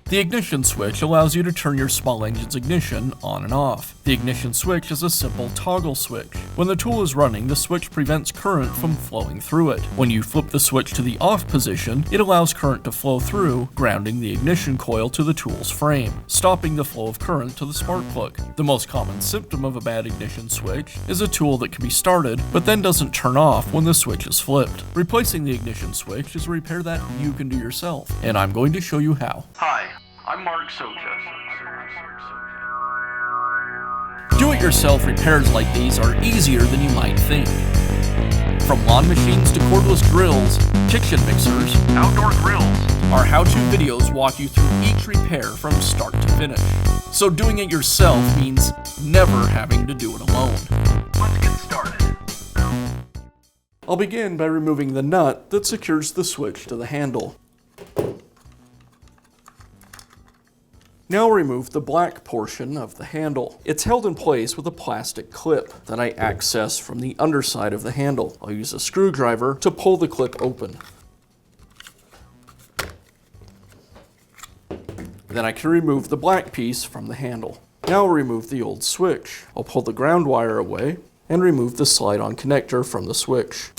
The ignition switch allows you to turn your small engine's ignition on and off. The ignition switch is a simple toggle switch. When the tool is running, the switch prevents current from flowing through it. When you flip the switch to the off position, it allows current to flow through, grounding the ignition coil to the tool's frame, stopping the flow of current to the spark plug. The most common symptom of a bad ignition switch is a tool that can be started, but then doesn't turn off when the switch is flipped. Replacing the ignition switch is a repair that you can do yourself, and I'm going to show you how. Hi, I'm Mark Socha. Do-it-yourself repairs like these are easier than you might think. From lawn machines to cordless drills, kitchen mixers, Outdoor grills. our how-to videos walk you through each repair from start to finish. So doing it yourself means never having to do it alone. Let's get started. I'll begin by removing the nut that secures the switch to the handle. Now remove the black portion of the handle. It's held in place with a plastic clip that I access from the underside of the handle. I'll use a screwdriver to pull the clip open. Then I can remove the black piece from the handle. Now I'll remove the old switch. I'll pull the ground wire away and remove the slide-on connector from the switch.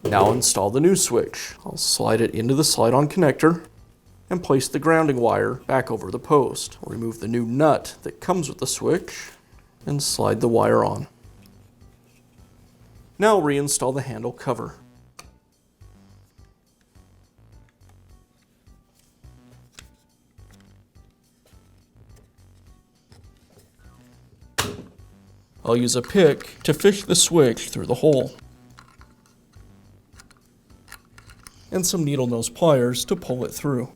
Now install the new switch. I'll slide it into the slide-on connector and place the grounding wire back over the post. I'll remove the new nut that comes with the switch and slide the wire on. Now I'll reinstall the handle cover. I'll use a pick to fish the switch through the hole, and some needle nose pliers to pull it through.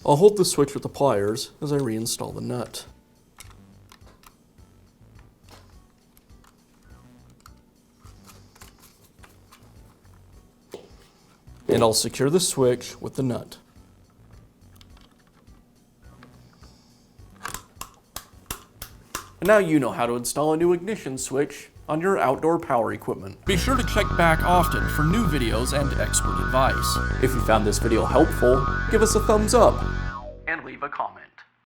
I'll hold the switch with the pliers as I reinstall the nut. And I'll secure the switch with the nut. And now you know how to install a new ignition switch on your outdoor power equipment. Be sure to check back often for new videos and expert advice. If you found this video helpful, give us a thumbs up And leave a comment.